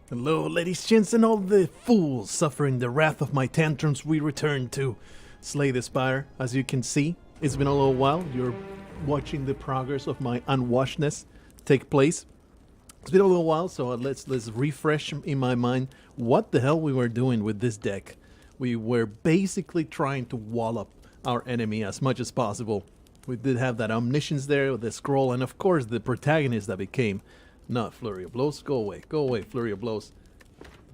Hello, ladies, gents, and all the fools suffering the wrath of my tantrums. We return to slay the Spire. As you can see, it's been a little while. You're watching the progress of my unwashedness take place. It's been a little while, so let's refresh in my mind what the hell we were doing with this deck. We were basically trying to wall up our enemy as much as possible. We did have that omniscience there with the scroll, and of course the protagonist that became not Flurry of Blows. Go away, Flurry of Blows.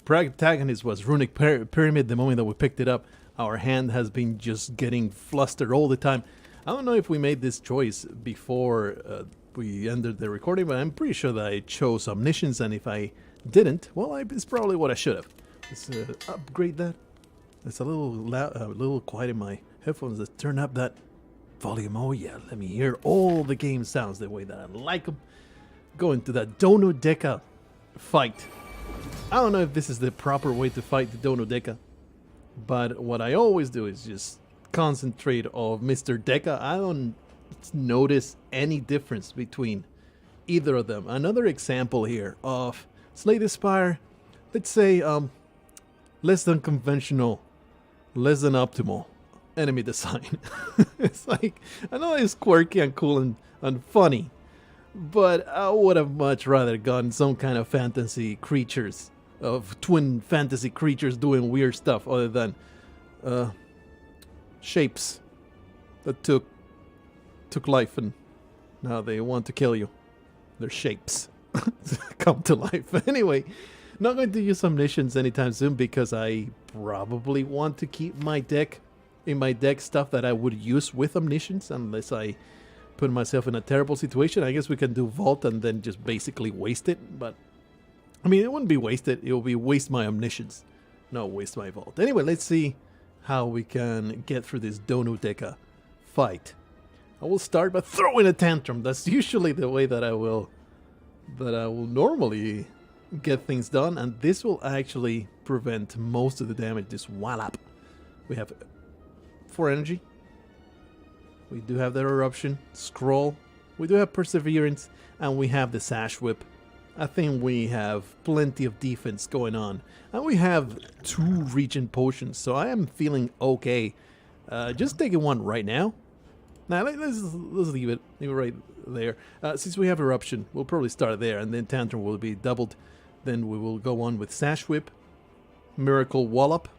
Protagonist was Runic Pyramid. The moment that we picked it up, our hand has been just getting flustered all the time. I don't know if we made this choice before we ended the recording, but I'm pretty sure that I chose Omniscience, and if I didn't, well, it's probably what I should have. Let's upgrade that. It's a little loud, a little quiet in my headphones. Let's turn up that volume. Oh yeah, let me hear all the game sounds the way that I like them. Go into that Donu Deca fight. I don't know if this is the proper way to fight the Donu Deca, but what I always do is just concentrate on Mr. Deca. I don't notice any difference between either of them. Another example here of Slay the Spire, let's say less than conventional, less than optimal enemy design. It's like, I know it's quirky and cool and funny, but I would have much rather gotten some kind of fantasy creatures, of twin fantasy creatures doing weird stuff other than shapes that took life and now they want to kill you. They're shapes. Come to life. Anyway, not going to use Omniscience anytime soon because I probably want to keep my deck in my deck stuff that I would use with Omniscience unless I put myself in a terrible situation. I guess we can do Vault and then just basically waste it, but I mean, it wouldn't be wasted. It will be waste my Omniscience, not waste my Vault. Anyway, let's see how we can get through this Donu Deca fight. I will start by throwing a Tantrum. That's usually the way that I will normally get things done, and this will actually prevent most of the damage. This wallop. We have 4 energy. We do have that Eruption, Scroll. We do have Perseverance, and we have the Sash Whip. I think we have plenty of defense going on, and we have 2 Regen Potions, so I am feeling okay. Just taking one right now. Now let's leave it right there. Since we have Eruption, we'll probably start there, and then Tantrum will be doubled. Then we will go on with Sash Whip, Miracle Wallop,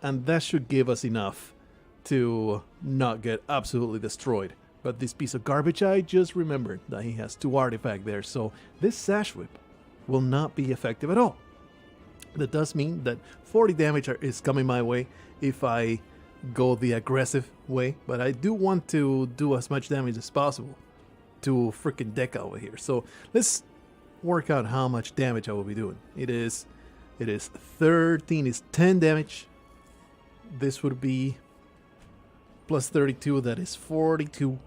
and that should give us enough to not get absolutely destroyed. But this piece of garbage, I just remembered that he has 2 artifacts there, so this Sash Whip will not be effective at all. That does mean that 40 damage is coming my way if I go the aggressive way, but I do want to do as much damage as possible to freaking Deca over here. So let's work out how much damage I will be doing. It is 13, is 10 damage. This would be plus 32, that is 42,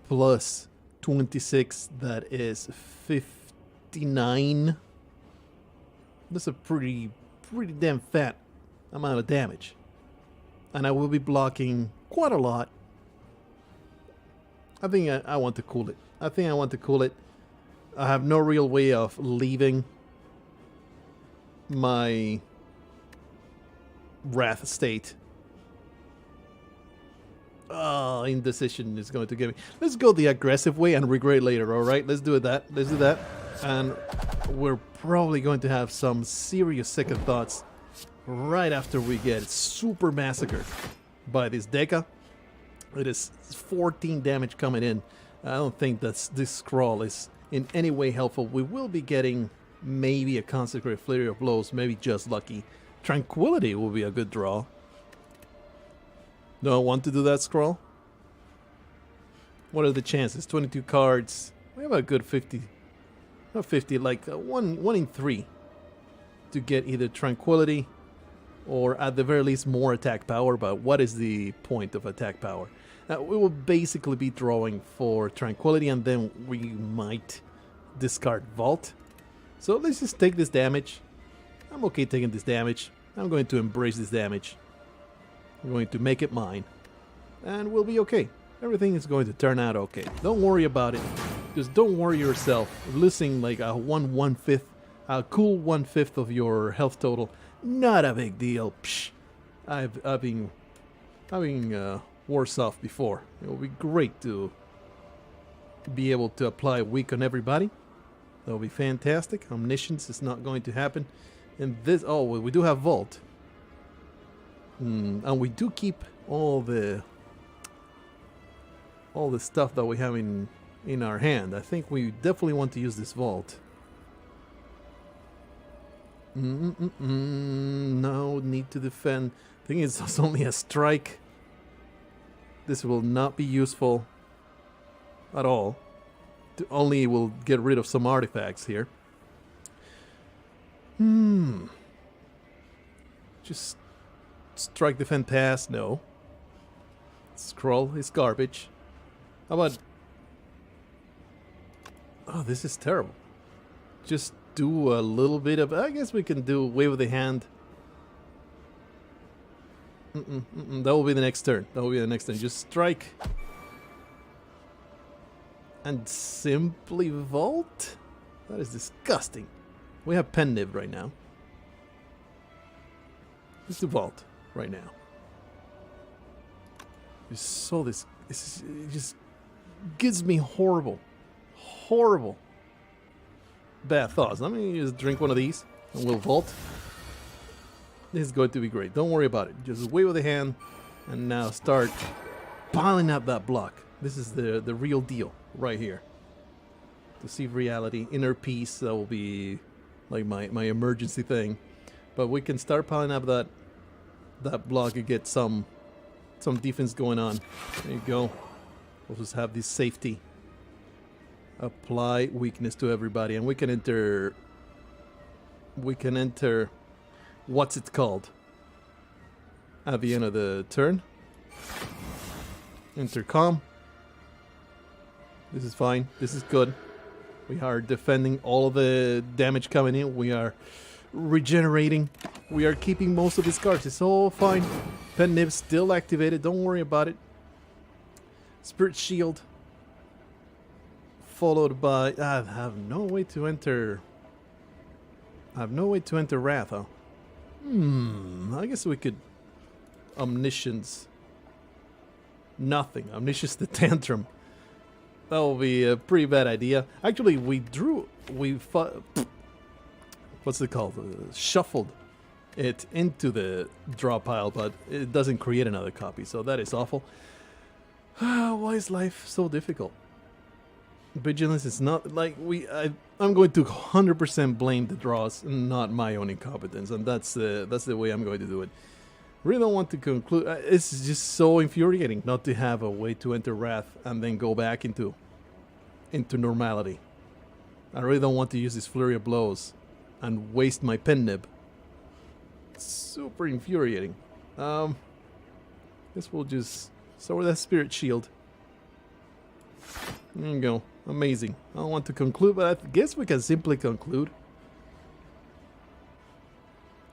plus 26, that is 59. That's a pretty damn fat amount of damage. And I will be blocking quite a lot. I think I want to cool it. I have no real way of leaving my Wrath state. Indecision is going to get me. Let's go the aggressive way and regret later, alright? Let's do that. And we're probably going to have some serious second thoughts right after we get super massacred by this Deca. It is 14 damage coming in. I don't think that this scroll is in any way helpful. We will be getting maybe a Consecrated Flurry of Blows, maybe just lucky. Tranquility will be a good draw. Do I want to do that scroll? What are the chances? 22 cards. We have a good 50. Not 50, like 1 in 3 to get either Tranquility or at the very least more attack power. But what is the point of attack power? We will basically be drawing for Tranquility, and then we might discard Vault. So let's just take this damage. I'm okay taking this damage. I'm going to embrace this damage. I'm going to make it mine, and we'll be okay. Everything is going to turn out okay. Don't worry about it. Just don't worry yourself losing like a 1/5 A cool 1/5 of your health total. Not a big deal. Psh. I've been worse off before. It will be great to be able to apply weak on everybody. That will be fantastic. Omniscience is not going to happen. And this, oh, well, we do have Vault. And we do keep all the stuff that we have in our hand. I think we definitely want to use this Vault. No need to defend. I think it's only a strike. This will not be useful at all. Only will get rid of some artifacts here. Just strike, defend, pass. No. Scroll is garbage. How about... Oh, this is terrible. Just do a little bit of... I guess we can do wave of the hand. That will be the next turn. That will be the next turn. Just strike. And simply vault? That is disgusting. We have pen nib right now. Let's do vault right now. It just gives me horrible bad thoughts. Let me just drink one of these and we'll vault. This is going to be great. Don't worry about it. Just wave with the hand and now start piling up that block. This is the real deal right here. Deceive reality, inner peace, that will be like my emergency thing. But we can start piling up that block and get some defense going on. There you go. We'll just have this safety. Apply weakness to everybody, and we can enter. What's it called? At the end of the turn. Intercom. This is fine. This is good. We are defending all of the damage coming in. We are regenerating. We are keeping most of his cards. It's all fine. Pen nib still activated. Don't worry about it. Spirit shield. Followed by... I have no way to enter... Wrath, huh? I guess we could... Omniscience. Nothing. Omniscience the Tantrum. That will be a pretty bad idea. Actually, what's it called? Shuffled it into the draw pile, but it doesn't create another copy, so that is awful. Why is life so difficult? Vigilance is not like I'm going to 100% blame the draws, not my own incompetence, and that's the way I'm going to do it. Really don't want to conclude. It's just so infuriating not to have a way to enter Wrath and then go back into normality. I really don't want to use this flurry of blows and waste my pen nib. It's super infuriating. Guess we'll just start with that spirit shield. There you go. Amazing. I don't want to conclude, but I guess we can simply conclude.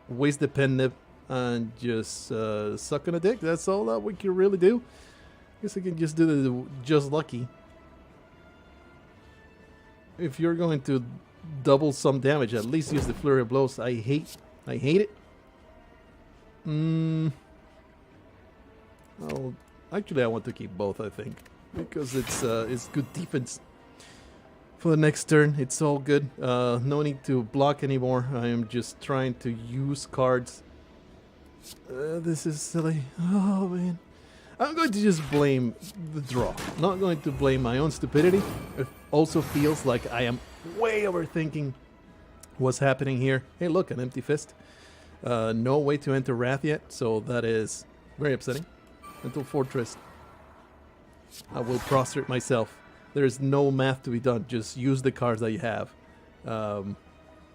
Waste the pen nib and just suck on a dick. That's all that we can really do. Guess I can just do the just lucky. If you're going to double some damage, at least use the flurry of blows. I hate it. Well, actually, I want to keep both. I think because it's good defense for the next turn. It's all good. No need to block anymore. I am just trying to use cards. This is silly. Oh man. I'm going to just blame the draw. Not going to blame my own stupidity. It also feels like I am way overthinking what's happening here. Hey look, an empty fist. No way to enter Wrath yet, so that is very upsetting. Mental Fortress. I will prostrate myself. There is no math to be done. Just use the cards that you have.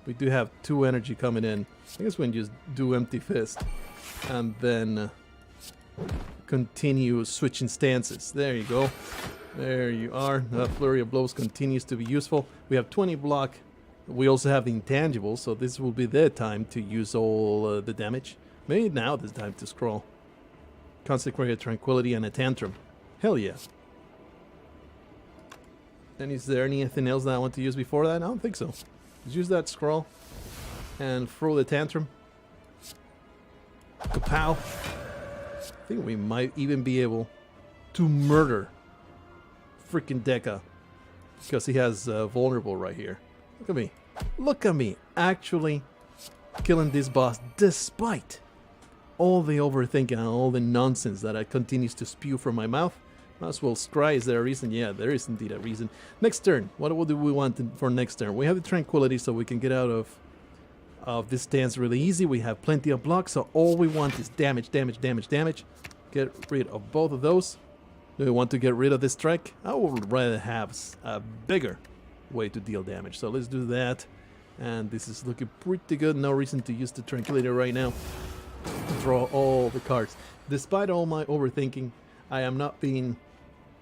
We do have 2 energy coming in. I guess we can just do empty fist. And then continue switching stances. There you go. There you are. That flurry of blows continues to be useful. We have 20 block. We also have the intangibles, so this will be their time to use all the damage. Maybe now it's time to scroll. Consecrated Tranquility and a Tantrum. Hell yeah. And is there anything else that I want to use before that? I don't think so. Just use that scroll. and throw the Tantrum. Kapow. I think we might even be able to murder freaking Deca because he has vulnerable right here. Look at me. Look at me actually killing this boss despite all the overthinking and all the nonsense that continues to spew from my mouth. Might as well scry. Is there a reason? Yeah, there is indeed a reason. Next turn. What do we want for next turn? We have the Tranquility so we can get out of this stance really easy. We have plenty of blocks, so all we want is damage, damage, damage, damage. Get rid of both of those. Do we want to get rid of this strike? I would rather have a bigger way to deal damage. So let's do that. And this is looking pretty good. No reason to use the Tranquility right now. Draw all the cards. Despite all my overthinking, I am not being...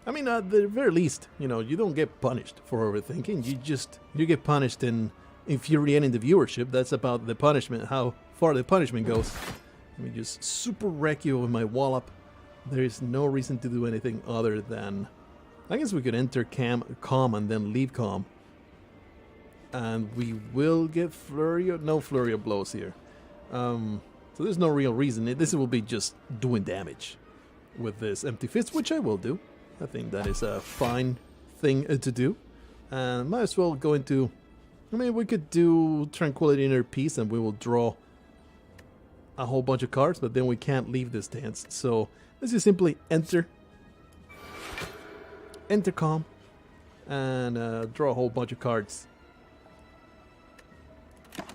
I mean, at the very least, you know, you don't get punished for overthinking. You get punished in infuriating the viewership. That's about the punishment, how far the punishment goes. Let me just super wreck you with my wallop. There is no reason to do anything other than... I guess we could enter calm and then leave calm. And we will get no flurry of blows here. So there's no real reason. This will be just doing damage with this empty fist, which I will do. I think that is a fine thing to do. And might as well go into... I mean, we could do Tranquility Inner Peace and we will draw a whole bunch of cards, but then we can't leave this stance. So let's just simply enter calm, and draw a whole bunch of cards.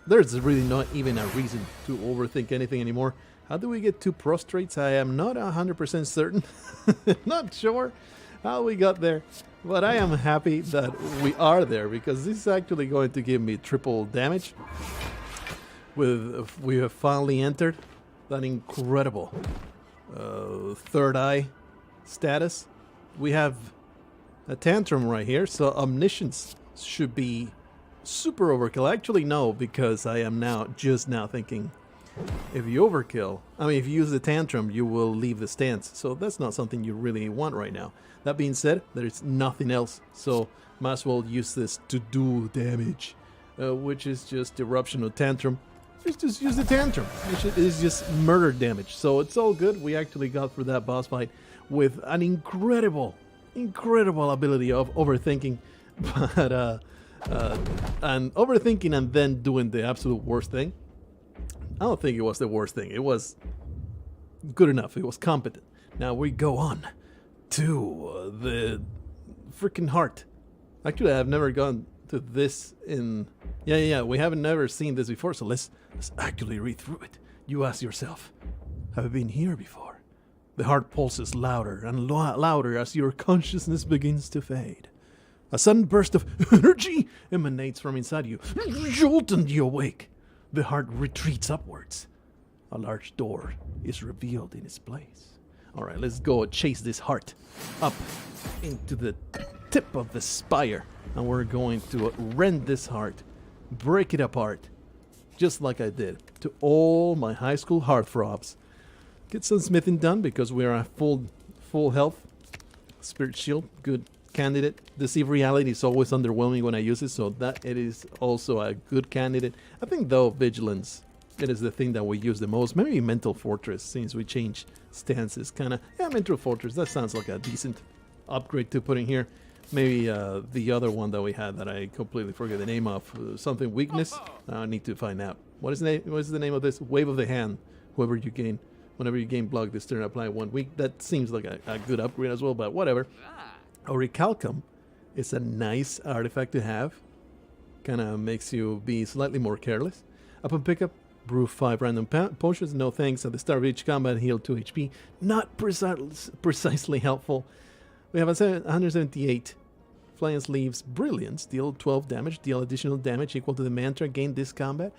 There's really not even a reason to overthink anything anymore. How do we get 2 prostrates? I am not 100% certain. Not sure how we got there. But I am happy that we are there, because this is actually going to give me triple damage. We have finally entered that incredible third eye status. We have a Tantrum right here, so Omniscience should be super overkill. Actually, no, because I am just now thinking, if you overkill, if you use the Tantrum, you will leave the stance. So that's not something you really want right now. That being said, there is nothing else, so might as well use this to do damage, which is just Eruption of Tantrum. Just use the Tantrum, which is just murder damage. So it's all good. We actually got through that boss fight with an incredible ability of overthinking, but and overthinking and then doing the absolute worst thing. I don't think it was the worst thing. It was good enough. It was competent. Now we go on to the freaking heart. Actually, I've never gone to this in... Yeah, we haven't never seen this before, so let's actually read through it. You ask yourself, have I been here before? The heart pulses louder and louder as your consciousness begins to fade. A sudden burst of energy emanates from inside you, jolting you awake. The heart retreats upwards. A large door is revealed in its place. Alright, let's go chase this heart up into the tip of the spire. And we're going to rend this heart, break it apart, just like I did to all my high school heartthrobs. Get some smithing done because we are at full health. Spirit Shield, good candidate. Deceive Reality is always underwhelming when I use it, so that it is also a good candidate. I think though Vigilance, it is the thing that we use the most. Maybe Mental Fortress, since we changed stances, Mental Fortress, that sounds like a decent upgrade to put in here. Maybe the other one that we had that I completely forget the name of, something Weakness. I need to find out. What is the name of this? Wave of the Hand. Whenever you gain block this turn, apply 1 weak. That seems like a good upgrade as well, but whatever. Orichalcum is a nice artifact to have. Kind of makes you be slightly more careless. Upon pickup, brew 5 random potions. No thanks. At the start of each combat, heal 2 HP. Not precisely helpful. We have a 178 Flying Sleeves Brilliance. Deal 12 damage. Deal additional damage equal to the mantra gained this combat.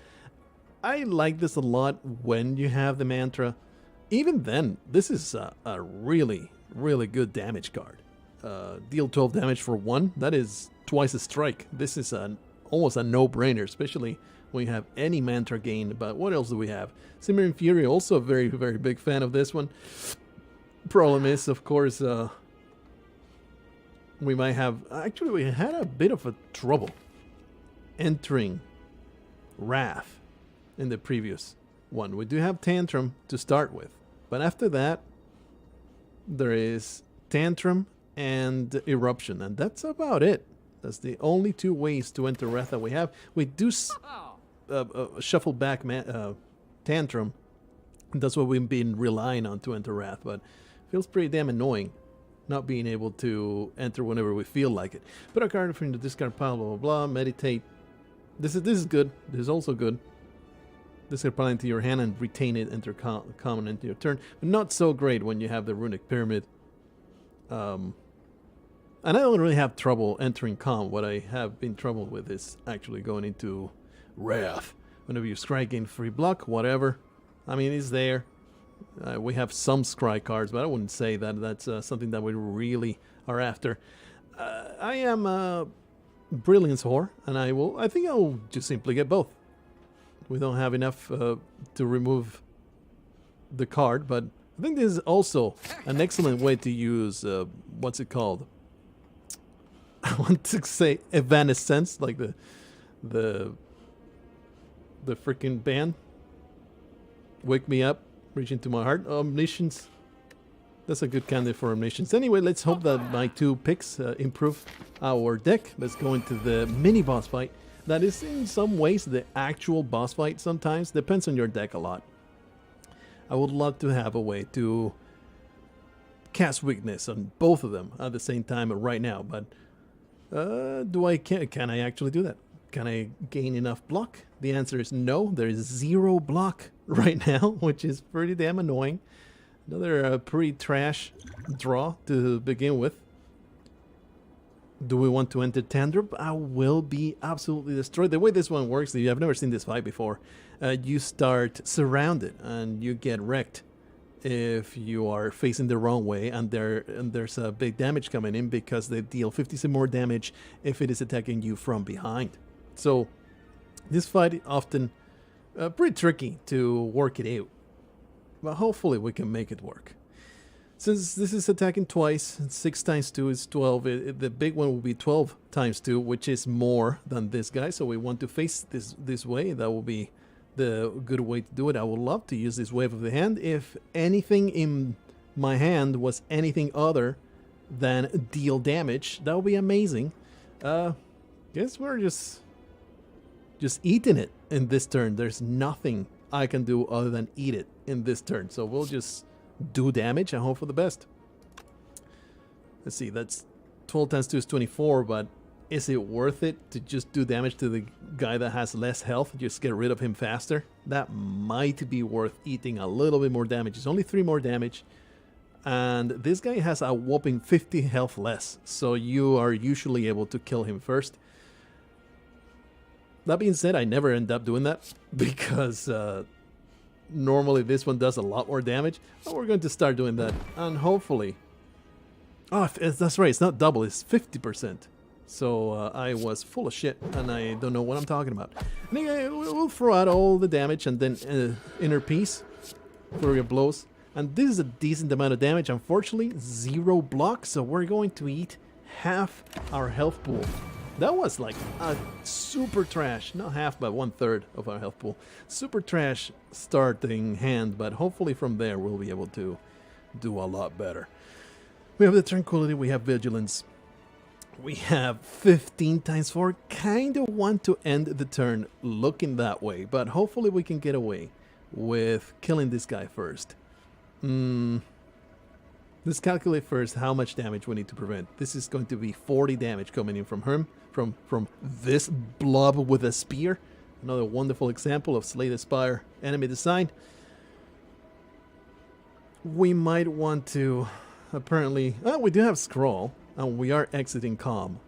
I like this a lot when you have the mantra. Even then, this is a really good damage card. Deal 12 damage for 1. That is twice a strike. This is almost a no-brainer, especially when you have any mantra gain. But what else do we have? Simmering Fury, also a very big fan of this one. Problem is, of course, we might have... Actually, we had a bit of a trouble entering Wrath in the previous one. We do have Tantrum to start with, but after that, there is Tantrum and Eruption, and that's about it. That's the only two ways to enter Wrath that we have. We do shuffle back Tantrum. That's what we've been relying on to enter Wrath, but feels pretty damn annoying not being able to enter whenever we feel like it. Put a card from the discard pile, blah, blah, blah. Meditate. This is good. This is also good. Discard pile into your hand and retain it, enter common into your turn. But not so great when you have the Runic Pyramid. And I don't really have trouble entering Calm. What I have been trouble with is actually going into Wrath. Whenever you scry, gain free block, whatever. I mean, it's there. We have some scry cards, but I wouldn't say that that's something that we really are after. I am Brilliance Whore, and I think I'll just simply get both. We don't have enough to remove the card, but I think this is also an excellent way to use, what's it called? I want to say Evanescence, like the freaking band. Wake Me Up, Reach Into My Heart. Omniscience. That's a good candidate for Omniscience. Anyway, let's hope that my two picks improve our deck. Let's go into the mini boss fight. That is in some ways the actual boss fight sometimes. Depends on your deck a lot. I would love to have a way to cast weakness on both of them at the same time right now, but can I actually do that? Can I gain enough block? The answer is no. There is 0 block right now, which is pretty damn annoying. Another pretty trash draw to begin with. Do we want to enter Tantrum? I will be absolutely destroyed. The way this one works, I've never seen this fight before. You start surrounded and you get wrecked if you are facing the wrong way, and there's a big damage coming in because they deal 50% more damage if it is attacking you from behind. So this fight often pretty tricky to work it out, but hopefully we can make it work. Since this is attacking twice, 6 times 2 is 12. The big one will be 12 times 2, which is more than this guy. So we want to face this way. That will be the good way to do it. I would love to use this Wave of the Hand. If anything in my hand was anything other than deal damage, that would be amazing. Guess we're just eating it in this turn. There's nothing I can do other than eat it in this turn. So we'll just do damage and hope for the best. Let's see, that's 12 times 2 is 24, but is it worth it to just do damage to the guy that has less health? Just get rid of him faster? That might be worth eating a little bit more damage. It's only 3 more damage. And this guy has a whopping 50 health less. So you are usually able to kill him first. That being said, I never end up doing that because normally this one does a lot more damage. But we're going to start doing that. And hopefully... Oh, that's right. It's not double. It's 50%. So I was full of shit, and I don't know what I'm talking about. Anyway, we'll throw out all the damage, and then Inner Peace for your blows. And this is a decent amount of damage. Unfortunately, 0 block, so we're going to eat half our health pool. That was like a super trash, not half, but 1/3 of our health pool. Super trash starting hand, but hopefully from there we'll be able to do a lot better. We have the Tranquility, we have Vigilance. We have 15 times 4. Kind of want to end the turn looking that way, but hopefully we can get away with killing this guy first. Let's calculate first how much damage we need to prevent. This is going to be 40 damage coming in from him, from this blob with a spear. Another wonderful example of Slay the Spire enemy design. We might want to, apparently, we do have Scroll, and we are exiting Calm.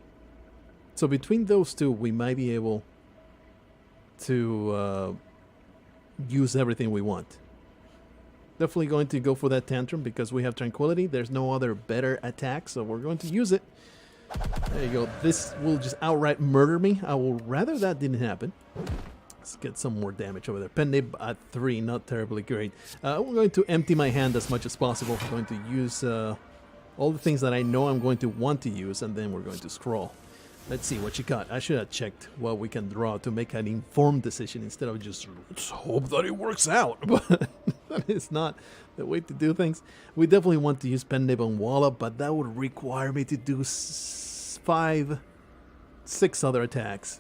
So between those two, we might be able to use everything we want. Definitely going to go for that Tantrum because we have Tranquility. There's no other better attack, so we're going to use it. There you go. This will just outright murder me. I will rather that didn't happen. Let's get some more damage over there. Pen at 3, not terribly great. We're going to empty my hand as much as possible. I'm going to use all the things that I know I'm going to want to use, and then we're going to scroll. Let's see what you got. I should have checked what we can draw to make an informed decision instead of just let's hope that it works out. But that is not the way to do things. We definitely want to use Pen Nib and Wallop, but that would require me to do 6 other attacks.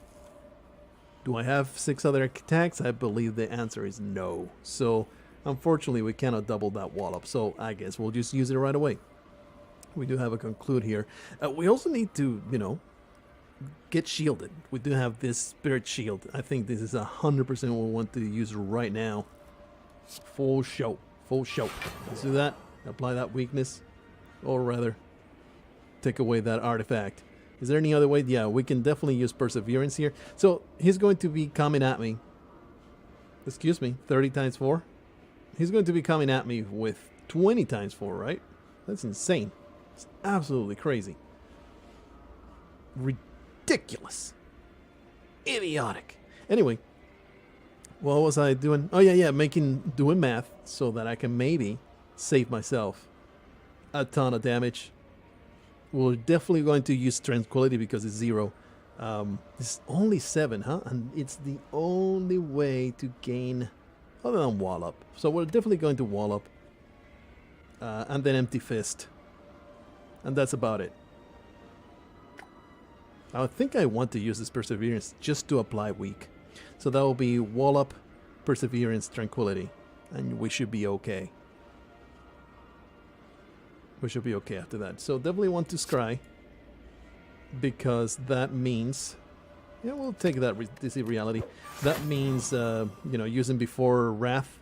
Do I have 6 other attacks? I believe the answer is no. So unfortunately we cannot double that Wallop. So I guess we'll just use it right away. We do have a conclude here. We also need to, you know, get shielded. We do have this spirit shield. I think this is 100% what we want to use right now. Full show. Full show. Let's do that. Apply that weakness. Or rather, take away that artifact. Is there any other way? Yeah, we can definitely use perseverance here. So he's going to be coming at me. Excuse me, 30 times 4. He's going to be coming at me with 20 times 4, right? That's insane. It's absolutely crazy. Ridiculous. Idiotic. Anyway, what was I doing? Oh yeah, doing math so that I can maybe save myself a ton of damage. We're definitely going to use Tranquility because it's 0. It's only 7, huh? And it's the only way to gain other than Wallop. So we're definitely going to Wallop. And then Empty Fist. And that's about it. I think I want to use this Perseverance just to apply weak. So that will be Wallop, Perseverance, Tranquility. And we should be okay. We should be okay after that. So definitely want to scry. Because that means... Yeah, we'll take that this is reality. That means, you know, using before Wrath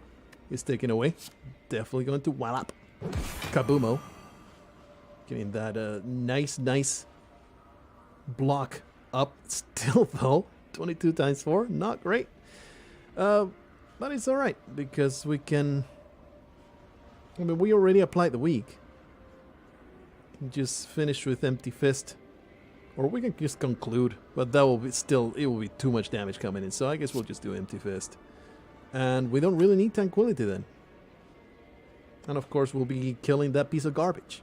is taken away. Definitely going to Wallop. Kabumo. Getting that nice block up still though. 22 times 4, not great. But it's alright because we can... I mean, we already applied the weak. Just finish with Empty Fist. Or we can just conclude, but that will be still, it will be too much damage coming in. So I guess we'll just do Empty Fist. And we don't really need Tranquility then. And of course we'll be killing that piece of garbage.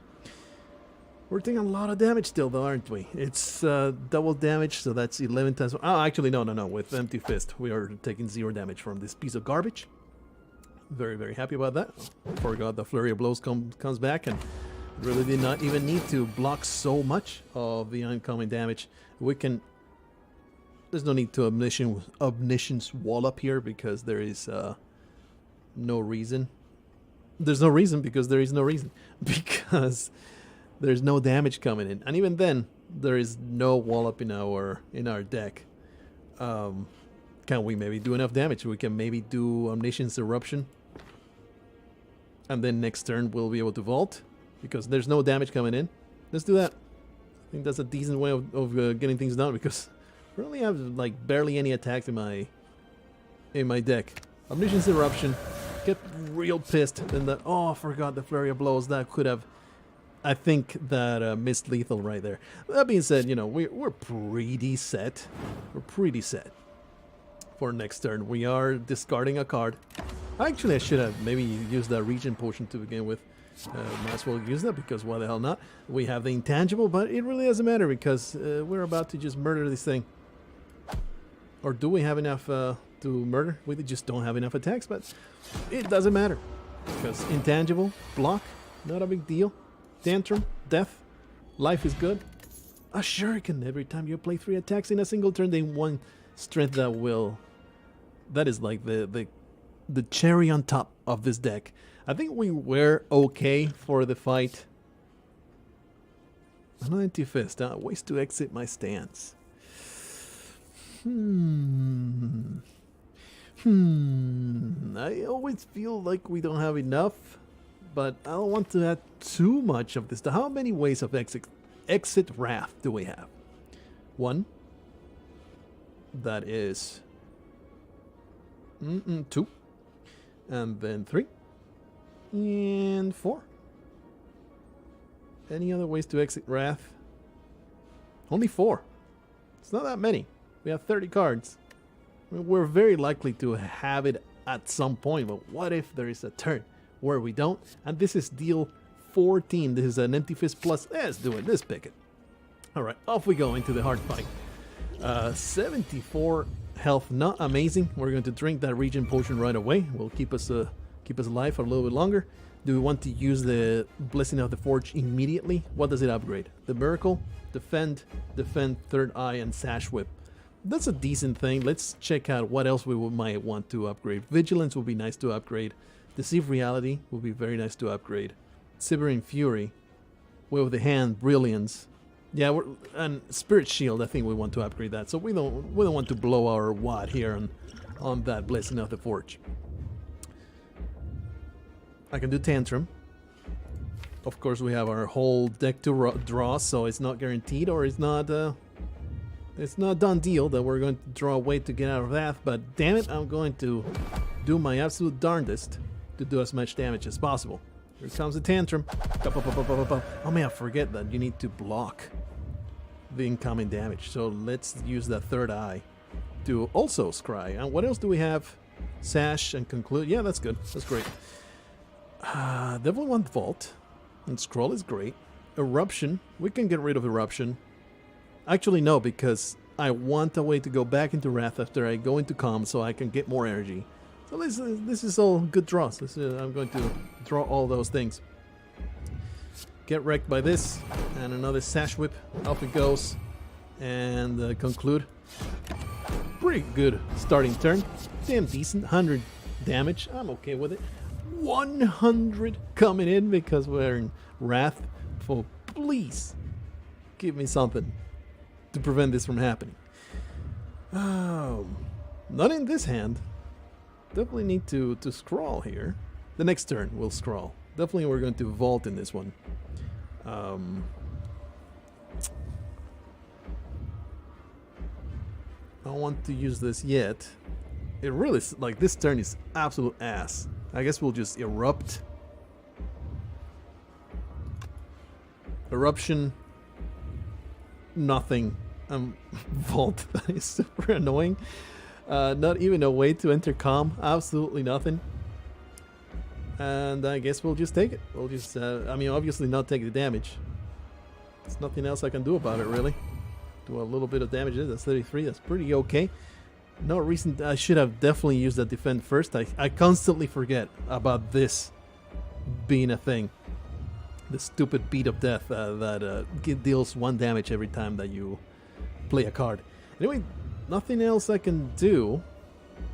We're taking a lot of damage still though, aren't we? It's double damage, so that's 11 times. Oh, actually no. With Empty Fist, we are taking 0 damage from this piece of garbage. Very happy about that. Forgot the Flurry of Blows comes back and really did not even need to block so much of the oncoming damage. We can... There's no need to Omniscience Wallop here because there is no reason. There's no reason because there is no reason. Because there's no damage coming in. And even then, there is no Wallop in our deck. Can we maybe do enough damage? We can maybe do Omniscience Eruption. And then next turn we'll be able to Vault. Because there's no damage coming in. Let's do that. I think that's a decent way of getting things done because we only have like barely any attacks in my deck. Omniscience Eruption. Get real pissed. And that, oh, I forgot the Flurry of Blows. That could have, I think that missed lethal right there. That being said, you know, we're pretty set. We're pretty set for next turn. We are discarding a card. Actually, I should have maybe used that Regen Potion to begin with. Might as well use that because why the hell not? We have the Intangible, but it really doesn't matter because we're about to just murder this thing. Or do we have enough to murder? We just don't have enough attacks, but it doesn't matter. Because Intangible, block, not a big deal. Tantrum, death, life is good. A Shuriken every time you play 3 attacks in a single turn, then 1 strength that will... That is like the cherry on top of this deck. I think we were okay for the fight. Another Empty Fist, ways to exit my stance. I always feel like we don't have enough, but I don't want to add too much of this. How many ways of exit Wrath do we have? 1. That is 2. And then 3. And 4. Any other ways to exit Wrath? Only 4. It's not that many. We have 30 cards. We're very likely to have it at some point, but what if there is a turn where we don't? And this is deal 14. This is an Empty Fist plus. Let's do it. Let's pick it. Alright, off we go into the hard fight. 74 health, not amazing. We're going to drink that regen potion right away. Will keep us alive for a little bit longer. Do we want to use the Blessing of the Forge immediately? What does it upgrade? The Miracle, Defend, Third Eye, and Sash Whip. That's a decent thing. Let's check out what else we might want to upgrade. Vigilance would be nice to upgrade. Deceive Reality would be very nice to upgrade. Shivering Fury. Way of the Hand, Brilliance. Yeah, and Spirit Shield, I think we want to upgrade that. So we don't want to blow our wad here on that Blessing of the Forge. I can do Tantrum. Of course, we have our whole deck to draw, so it's not guaranteed, or it's not done deal that we're going to draw a way to get out of that. But damn it, I'm going to do my absolute darndest to do as much damage as possible. Here comes the Tantrum. Oh man, I forget that you need to block the incoming damage. So let's use that Third Eye to also scry. And what else do we have? Sash and Conclude. Yeah, that's good. That's great. Definitely want Vault. And Scroll is great. Eruption. We can get rid of Eruption. Actually, no, because I want a way to go back into Wrath after I go into Calm so I can get more energy. So this is all good draws. I'm going to draw all those things. Get wrecked by this. And another Sash Whip. Off it goes. And Conclude. Pretty good starting turn. Damn decent. 100 damage. I'm okay with it. 100 coming in because we're in Wrath. So please give me something to prevent this from happening. Not in this hand. Definitely need to scroll here. The next turn we'll scroll. Definitely we're going to vault in this one. I don't want to use this yet. It really, like, this turn is absolute ass. I guess we'll just erupt. Eruption. Nothing. Vault. That is super annoying. Not even a way to enter Calm. Absolutely nothing. And I guess we'll just take it. We'll just, I mean, obviously not take the damage. There's nothing else I can do about it, really. Do a little bit of damage. That's 33. That's pretty okay. No reason. I should have definitely used that Defend first. I constantly forget about this being a thing. The stupid Beat of Death that deals 1 damage every time that you play a card. Anyway, nothing else I can do.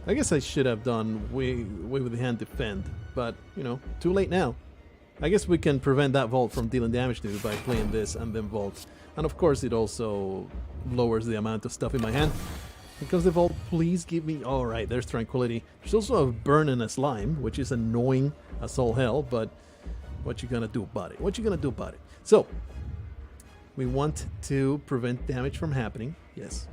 I guess I should have done way with the hand Defend, but you know, too late now. I guess we can prevent that Vault from dealing damage to it by playing this and then Vault. And of course it also lowers the amount of stuff in my hand. Because the Vault, please give me... Alright, there's Tranquility. There's also a Burn and a Slime, which is annoying as all hell, but what you gonna do about it? What you gonna do about it? So, we want to prevent damage from happening. Yes.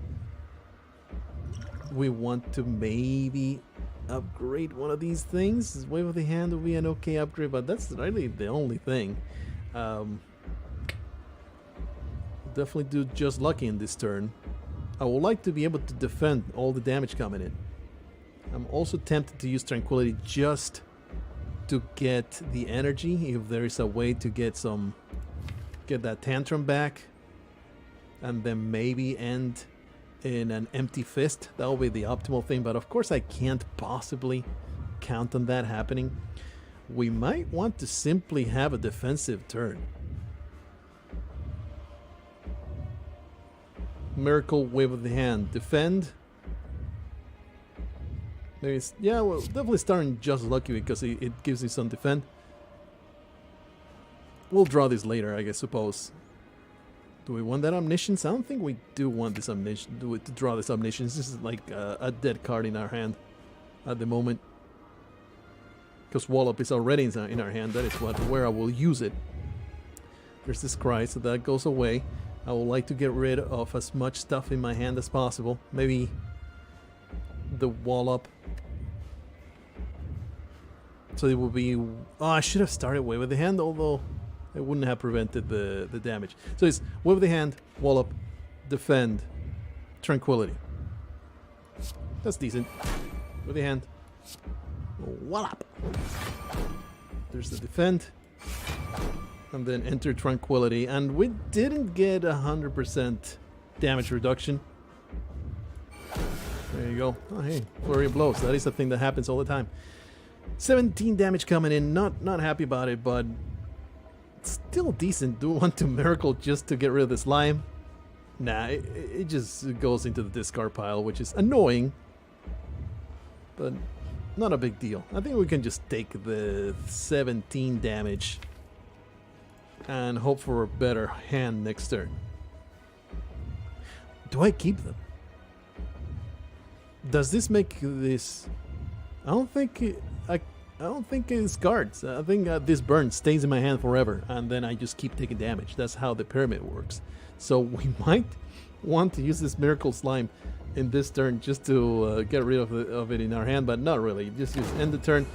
We want to maybe upgrade one of these things. Wave of the Hand will be an okay upgrade, but that's really the only thing. Definitely do Just Lucky in this turn. I would like to be able to defend all the damage coming in. I'm also tempted to use Tranquility just to get the energy, if there is a way to get that Tantrum back, and then maybe end in an Empty Fist. That will be the optimal thing, but of course I can't possibly count on that happening. We might want to simply have a defensive turn. Miracle, Wave of the Hand, Defend. Maybe yeah, well, definitely starting Just Lucky because it gives you some defend. We'll draw this later, I guess, suppose. Do we want that Omniscience? I don't think we do want this Omniscience. To draw this Omniscience. This is like a dead card in our hand at the moment. Because Wallop is already in our hand. That is where I will use it. There's this Cry, so that goes away. I would like to get rid of as much stuff in my hand as possible. Maybe the Wallop. So it will be... Oh, I should have started Wave of the Hand, although it wouldn't have prevented the damage. So it's Wave of the Hand, Wallop, Defend, Tranquility. That's decent. With the hand. Wallop. There's the Defend. And then enter Tranquility. And we didn't get 100% damage reduction. There you go. Oh, hey, flurry of blows. That is a thing that happens all the time. 17 damage coming in. Not happy about it, but still decent. Do want to miracle just to get rid of the slime. Nah, it just goes into the discard pile, which is annoying. But not a big deal. I think we can just take the 17 damage and hope for a better hand next turn. Do I keep them? Does this make this? I don't think it's cards. I think this burn stays in my hand forever, and then I just keep taking damage. That's how the pyramid works. So we might want to use this miracle slime in this turn just to get rid of it in our hand, but not really. Just end the turn.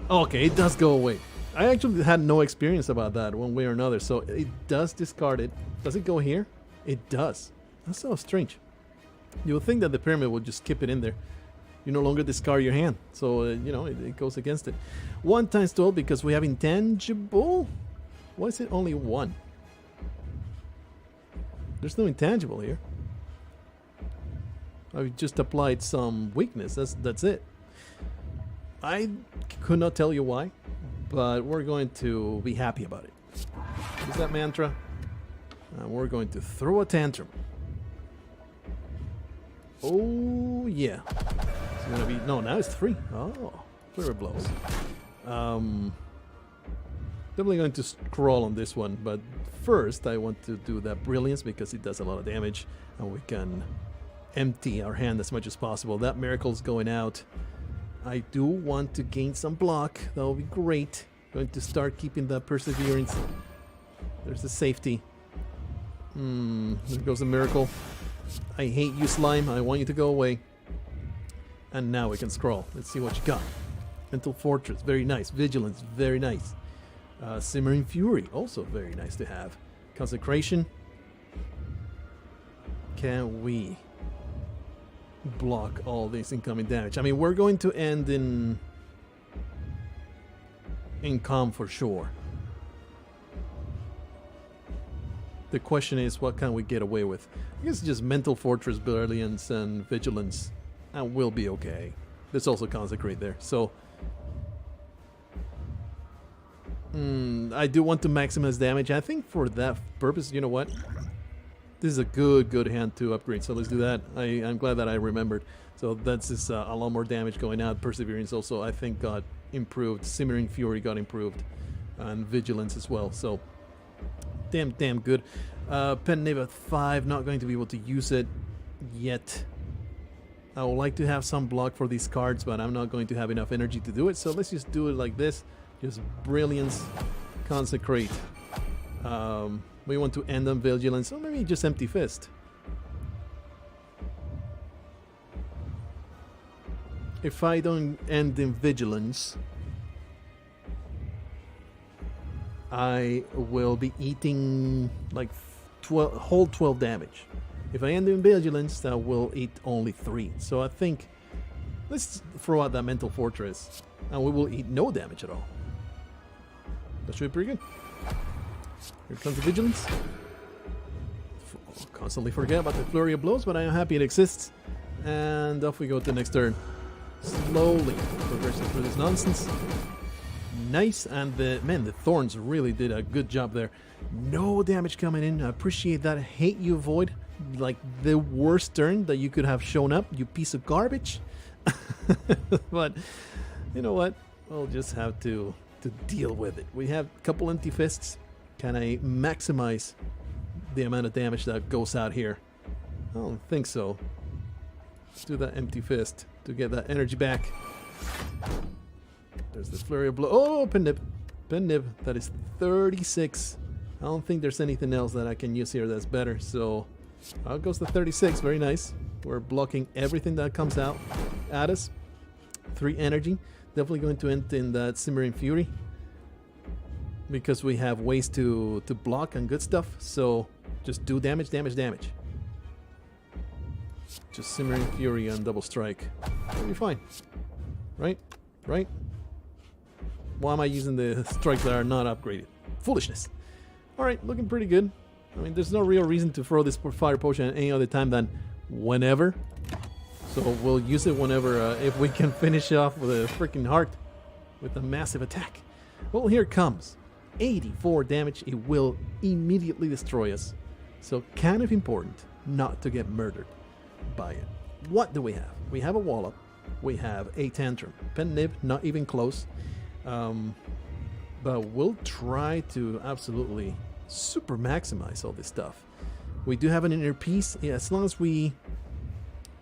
Okay, it does go away. I actually had no experience about that one way or another, so it does discard it. Does it go here? It does. That's so strange. You would think that the pyramid would just keep it in there. You no longer discard your hand, so you know it goes against it. 1 times 12 because we have intangible. Why is it only 1? There's no intangible here. I just applied some weakness. That's it. I could not tell you why, but we're going to be happy about it. Use that mantra, and we're going to throw a tantrum. Oh yeah. It's gonna be now it's 3. Oh, flurry blows. Definitely going to scroll on this one, but first I want to do that brilliance because it does a lot of damage, and we can empty our hand as much as possible. That miracle's going out. I do want to gain some block. That will be great. Going to start keeping that perseverance. There's the safety. There goes a miracle. I hate you, slime. I want you to go away. And now we can scroll. Let's see what you got. Mental Fortress, very nice. Vigilance, very nice. Simmering Fury, also very nice to have. Consecration. Can we block all this incoming damage? I mean, we're going to end in calm for sure. The question is, what can we get away with? I guess just Mental Fortress, Brilliance, and Vigilance, and we'll be okay. There's also Consecrate there, so I do want to maximize damage. I think for that purpose, you know what? This is a good hand to upgrade, so let's do that. I'm glad that I remembered. So that's just a lot more damage going out. Perseverance also, I think, got improved. Simmering Fury got improved, and Vigilance as well. So damn good. Pen Nib at 5, not going to be able to use it yet. I would like to have some block for these cards, but I'm not going to have enough energy to do it. So let's just do it like this. Just Brilliance, Consecrate. We want to end on Vigilance, or maybe just Empty Fist. If I don't end in Vigilance, I will be eating like whole 12 damage. If I end in Vigilance, that will eat only 3. So I think let's throw out that Mental Fortress, and we will eat no damage at all. That should be pretty good. Here comes the Vigilance. Constantly forget about the flurry of blows, but I am happy it exists. And off we go to the next turn. Slowly progressing through this nonsense. Nice, and the Thorns really did a good job there. No damage coming in. I appreciate that. I hate you, Void. Like the worst turn that you could have shown up, you piece of garbage. But you know what? We'll just have to deal with it. We have a couple Empty Fists. Can I maximize the amount of damage that goes out here? I don't think so. Let's do that Empty Fist to get that energy back. There's the flurry of blow. Oh, Pen Nib. Pen Nib. That is 36. I don't think there's anything else that I can use here that's better. So out goes the 36. Very nice. We're blocking everything that comes out at us. 3 energy. Definitely going to end in that Simmering Fury, because we have ways to block and good stuff. So just do damage. Just Simmering Fury and Double Strike. We'll be fine. Right? Why am I using the strikes that are not upgraded? Foolishness. Alright, looking pretty good. I mean, there's no real reason to throw this fire potion at any other time than whenever. So we'll use it whenever, if we can finish off with a freaking heart with a massive attack. Well, here it comes. 84 damage. It will immediately destroy us. So kind of important not to get murdered by it. What do we have? We have a Wallop. We have a Tantrum. Pen Nib, not even close. But we'll try to absolutely super maximize all this stuff. We do have an inner piece. Yeah, as long as we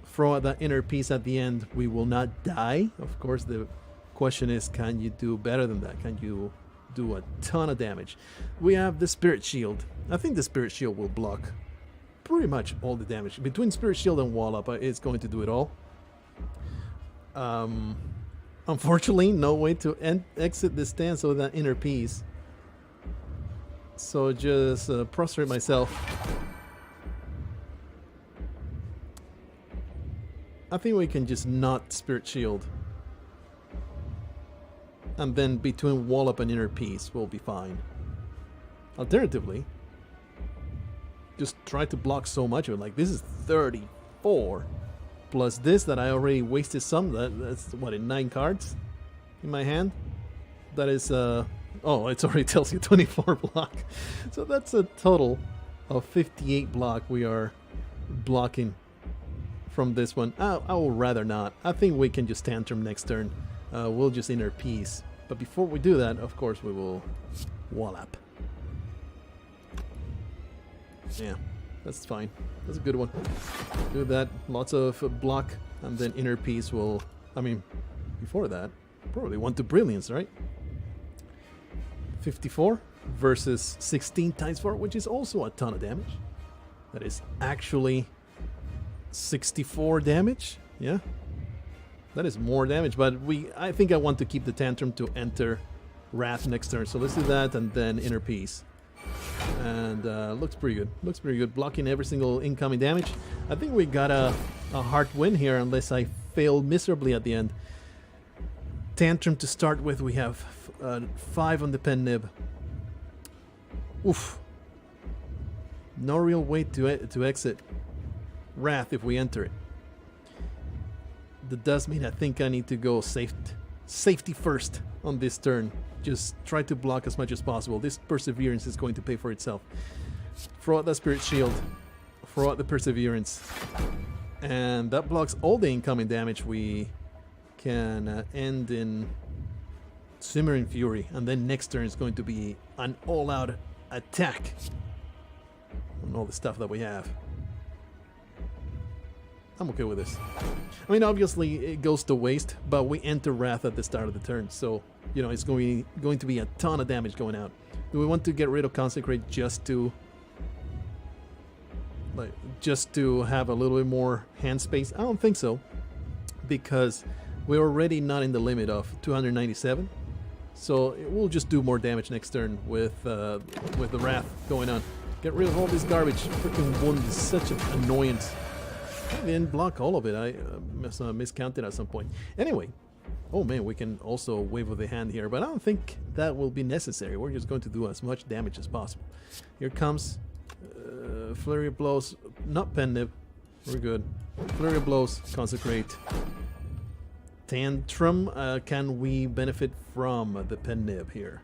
throw out that inner piece at the end, we will not die. Of course, the question is, can you do better than that? Can you do a ton of damage? We have the Spirit Shield. I think the Spirit Shield will block pretty much all the damage. Between Spirit Shield and Wallop, it's going to do it all. Unfortunately, no way to exit this stance with that inner piece. So just prostrate myself. I think we can just not Spirit Shield. And then between Wallop and inner piece, we'll be fine. Alternatively, just try to block so much of it. Like, this is 34. Plus this that I already wasted some. That's what, in 9 cards in my hand? That is, oh, it already tells you 24 block. So that's a total of 58 block we are blocking from this one. I will rather not. I think we can just Tantrum next turn. We'll just inner piece. But before we do that, of course, we will Wallop. Yeah, that's fine. That's a good one. Do that. Lots of block, and then inner piece will... I mean, before that, probably 1 to Brilliance, right? 54 versus 16 times 4, which is also a ton of damage. That is actually 64 damage. Yeah. That is more damage, but I think I want to keep the Tantrum to enter Wrath next turn. So let's do that, and then inner piece. And looks pretty good. Looks pretty good. Blocking every single incoming damage. I think we got a hard win here, unless I fail miserably at the end. Tantrum to start with. We have 5 on the Pen Nib. Oof. No real way to exit Wrath if we enter it. That does mean I think I need to go safety first on this turn. Just try to block as much as possible. This Perseverance is going to pay for itself. Throw out that Spirit Shield. Throw out the Perseverance. And that blocks all the incoming damage. We can end in Simmering Fury. And then next turn is going to be an all-out attack on all the stuff that we have. I'm okay with this. I mean, obviously it goes to waste, but we enter Wrath at the start of the turn, so you know it's going to be a ton of damage going out. Do we want to get rid of Consecrate just to have a little bit more hand space? I don't think so, because we're already not in the limit of 297, so we'll just do more damage next turn with the Wrath going on. Get rid of all this garbage. Freaking wound is such an annoyance. I didn't block all of it. I miscounted at some point. Anyway, oh man, we can also wave with the hand here, but I don't think that will be necessary. We're just going to do as much damage as possible. Here comes Flurry of Blows, not Pen Nib. We're good. Flurry of Blows, Consecrate. Tantrum, can we benefit from the Pen Nib here?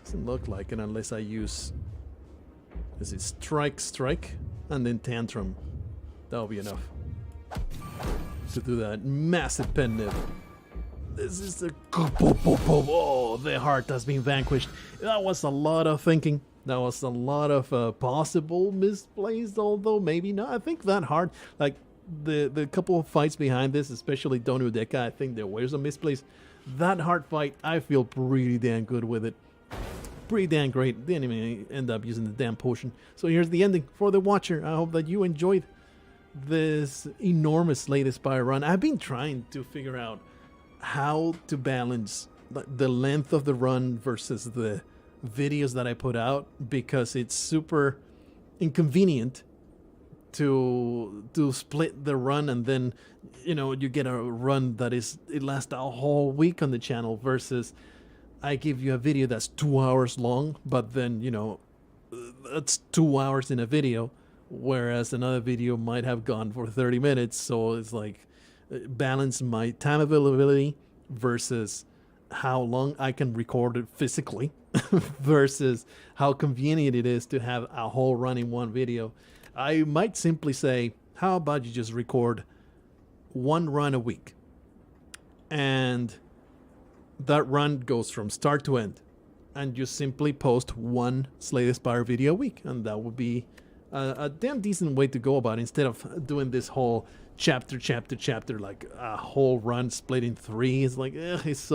Doesn't look like it unless I use... Is it Strike, and then Tantrum. That'll be enough to do that massive Pen Nib. This is the... Oh, the heart has been vanquished. That was a lot of thinking. That was a lot of possible misplays, although maybe not. I think that heart, like the couple of fights behind this, especially Donu and Deca, I think there were some misplays. That heart fight, I feel pretty damn good with it. Pretty damn great. Didn't even end up using the damn potion. So here's the ending for the watcher. I hope that you enjoyed this enormous Slay the Spire run. I've been trying to figure out how to balance the length of the run versus the videos that I put out, because it's super inconvenient to split the run, and then you know you get a run that it lasts a whole week on the channel, versus I give you a video that's 2 hours long, but then, that's 2 hours in a video, whereas another video might have gone for 30 minutes. So it's like balance my time availability versus how long I can record it physically versus how convenient it is to have a whole run in one video. I might simply say, how about you just record one run a week? And that run goes from start to end. And you simply post one Slay the Spire video a week. And that would be a damn decent way to go about it, instead of doing this whole chapter, like a whole run split in 3. It's like, it's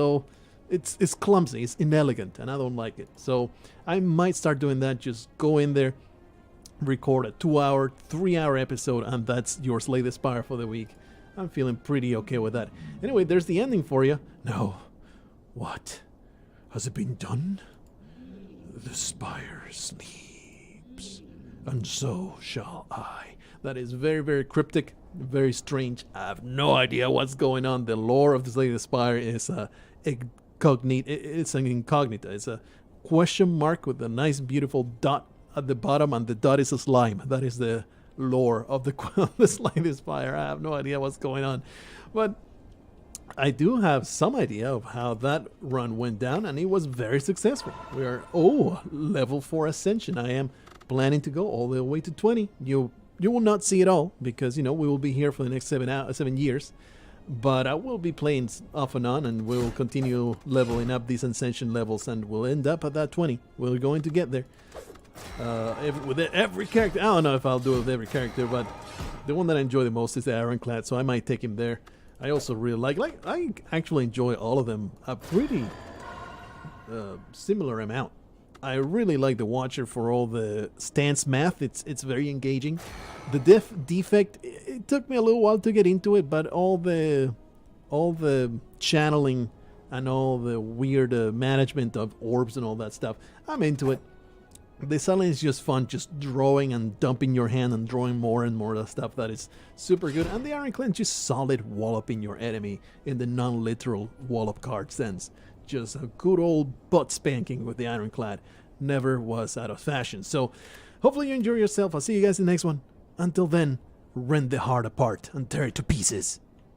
clumsy, it's inelegant, and I don't like it. So I might start doing that. Just go in there, record a 2-hour, 3-hour episode, and that's your Slay the Spire for the week. I'm feeling pretty okay with that. Anyway, there's the ending for you. No. What? Has it been done? The Spire sleeps, and so shall I. That is very, very cryptic, very strange. I have no idea what's going on. The lore of the Slay the Spire is it's an incognita. It's a question mark with a nice, beautiful dot at the bottom, and the dot is a slime. That is the lore of the Slay the Spire. I have no idea what's going on, but I do have some idea of how that run went down, and it was very successful. We are level 4 Ascension. I am planning to go all the way to 20. You will not see it all, because we will be here for the next 7 years. But I will be playing off and on, and we'll continue leveling up these Ascension levels, and we'll end up at that 20. We're going to get there. With every character. I don't know if I'll do it with every character, but the one that I enjoy the most is the Ironclad, so I might take him there. I also really like I actually enjoy all of them a pretty similar amount. I really like the Watcher for all the stance math. It's very engaging. The defect, it took me a little while to get into it, but all the channeling and all the weird management of orbs and all that stuff, I'm into it. The silence is just fun, just drawing and dumping your hand and drawing more and more of the stuff. That is super good. And the Ironclad, just solid walloping your enemy in the non-literal wallop card sense. Just a good old butt spanking with the Ironclad. Never was out of fashion. So hopefully you enjoy yourself. I'll see you guys in the next one. Until then, rend the heart apart and tear it to pieces.